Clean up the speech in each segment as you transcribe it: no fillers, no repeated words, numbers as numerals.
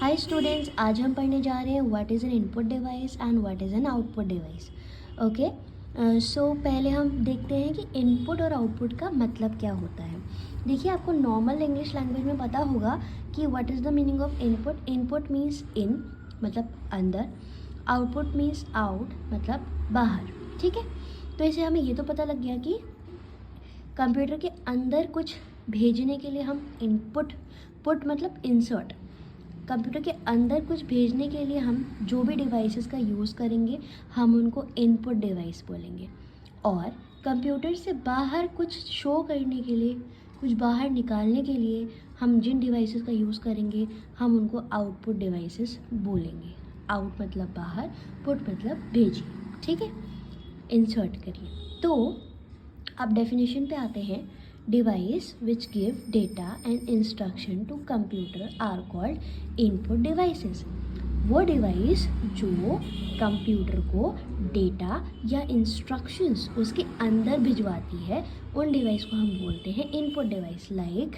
Hi students, आज हम पढ़ने जा रहे हैं what is an input device and what is an output device. Okay, so पहले हम देखते हैं कि इनपुट और आउटपुट का मतलब क्या होता है। देखिए, आपको नॉर्मल इंग्लिश लैंग्वेज में पता होगा कि what is the meaning of input. Input means in, मतलब अंदर। आउटपुट मीन्स आउट, मतलब बाहर। ठीक है, तो इसे हमें ये तो पता लग गया कि कंप्यूटर के अंदर कुछ भेजने के लिए हम इनपुट, पुट मतलब इंसर्ट, कंप्यूटर के अंदर कुछ भेजने के लिए हम जो भी डिवाइसेस का यूज़ करेंगे हम उनको इनपुट डिवाइस बोलेंगे। और कंप्यूटर से बाहर कुछ शो करने के लिए, कुछ बाहर निकालने के लिए हम जिन डिवाइसेस का यूज़ करेंगे हम उनको आउटपुट डिवाइसेस बोलेंगे। आउट मतलब बाहर, पुट मतलब भेजिए। ठीक है, इंसर्ट करिए। तो अब डेफिनेशन पे आते हैं। Device which give data and instruction to computer are called input devices. वो डिवाइस जो कंप्यूटर को डेटा या इंस्ट्रक्शंस उसके अंदर भिजवाती है उन डिवाइस को हम बोलते हैं input device. Like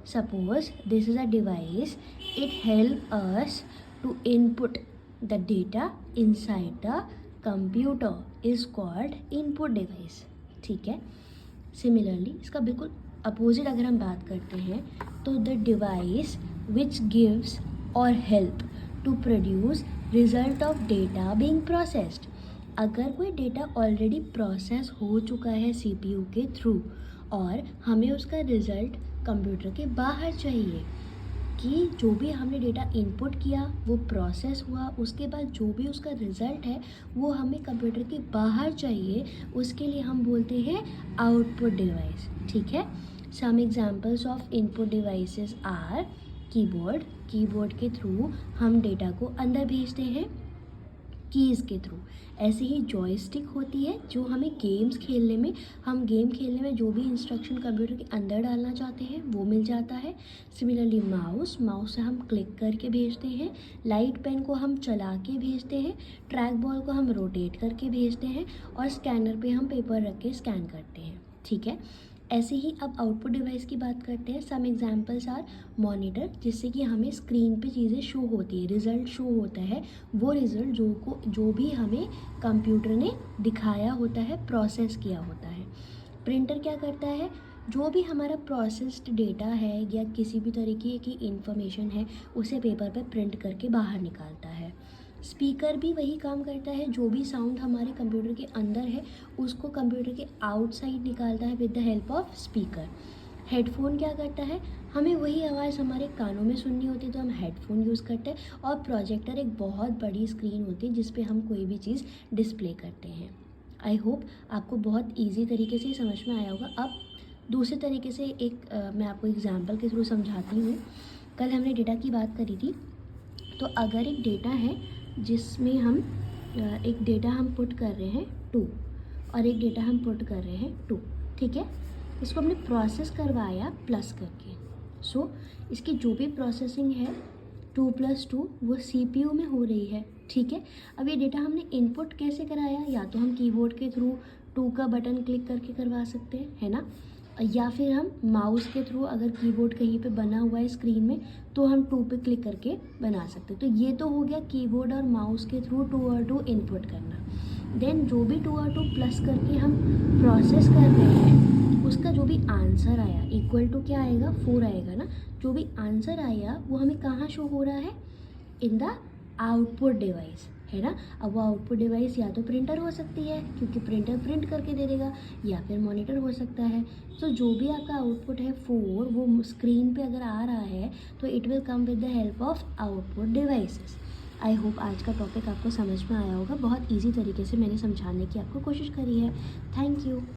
suppose this is a device, it help us to input the data inside the computer is called input device. ठीक है, सिमिलरली इसका बिल्कुल अपोजिट अगर हम बात करते हैं तो द डिवाइस विच गिव्स और help to produce result of data being processed. अगर कोई डेटा ऑलरेडी प्रोसेस हो चुका है सीपीयू के थ्रू और हमें उसका रिजल्ट कंप्यूटर के बाहर चाहिए, कि जो भी हमने डेटा इनपुट किया वो प्रोसेस हुआ, उसके बाद जो भी उसका रिज़ल्ट है वो हमें कंप्यूटर के बाहर चाहिए, उसके लिए हम बोलते हैं आउटपुट डिवाइस। ठीक है, some examples of input devices are keyboard. Keyboard के थ्रू हम डेटा को अंदर भेजते हैं कीज़ के थ्रू। ऐसे ही जॉयस्टिक होती है जो हमें गेम्स खेलने में, हम गेम खेलने में जो भी इंस्ट्रक्शन कंप्यूटर के अंदर डालना चाहते हैं वो मिल जाता है। सिमिलरली माउस, माउस से हम क्लिक करके भेजते हैं। लाइट पेन को हम चला के भेजते हैं। ट्रैक बॉल को हम रोटेट करके भेजते हैं। और स्कैनर पे हम पेपर रख के स्कैन करते हैं। ठीक है, ऐसे ही अब आउटपुट डिवाइस की बात करते हैं। सम एग्जांपल्स आर मॉनिटर, जिससे कि हमें स्क्रीन पे चीज़ें शो होती है, रिज़ल्ट शो होता है। वो रिज़ल्ट जो भी हमें कंप्यूटर ने दिखाया होता है, प्रोसेस किया होता है। प्रिंटर क्या करता है, जो भी हमारा प्रोसेस्ड डेटा है या किसी भी तरीके की इंफॉर्मेशन है उसे पेपर पे प्रिंट करके बाहर निकालता है। स्पीकर भी वही काम करता है, जो भी साउंड हमारे कंप्यूटर के अंदर है उसको कंप्यूटर के आउटसाइड निकालता है with the help of speaker. Headphone क्या करता है, हमें वही आवाज़ हमारे कानों में सुननी होती है तो हम हेडफोन यूज़ करते हैं। और प्रोजेक्टर एक बहुत बड़ी स्क्रीन होती है जिस पे हम कोई भी चीज़ डिस्प्ले करते हैं। आई होप आपको बहुत ईजी तरीके से समझ में आया होगा। अब दूसरे तरीके से मैं आपको एग्जाम्पल के थ्रू समझाती हूँ। कल हमने डेटा की बात करी थी, तो अगर एक डेटा है जिसमें हम एक डेटा हम पुट कर रहे हैं 2 और एक डेटा हम पुट कर रहे हैं 2। ठीक है, इसको हमने प्रोसेस करवाया प्लस करके। सो इसकी जो भी प्रोसेसिंग है 2 + 2 वो सीपीयू में हो रही है। ठीक है, अब ये डेटा हमने इनपुट कैसे कराया, या तो हम कीबोर्ड के थ्रू 2 का बटन क्लिक करके करवा सकते हैं, है ना, या फिर हम माउस के थ्रू, अगर कीबोर्ड कहीं पे बना हुआ है स्क्रीन में तो हम 2 पे क्लिक करके बना सकते हैं। तो ये तो हो गया कीबोर्ड और माउस के थ्रू 2 और 2 इनपुट करना। देन जो भी 2 और 2 प्लस करके हम प्रोसेस कर रहे हैं उसका जो भी आंसर आया इक्वल टू क्या आएगा, 4 आएगा ना। जो भी आंसर आया वो हमें कहाँ शो हो रहा है, इन द आउटपुट डिवाइस, है ना। अब वो आउटपुट डिवाइस या तो प्रिंटर हो सकती है क्योंकि प्रिंटर प्रिंट करके दे देगा, या फिर मॉनिटर हो सकता है। तो जो भी आपका आउटपुट है 4 वो स्क्रीन पे अगर आ रहा है तो it will come with the help of output devices. I hope आज का टॉपिक आपको समझ में आया होगा। बहुत ईजी तरीके से मैंने समझाने की आपको कोशिश करी है। Thank you.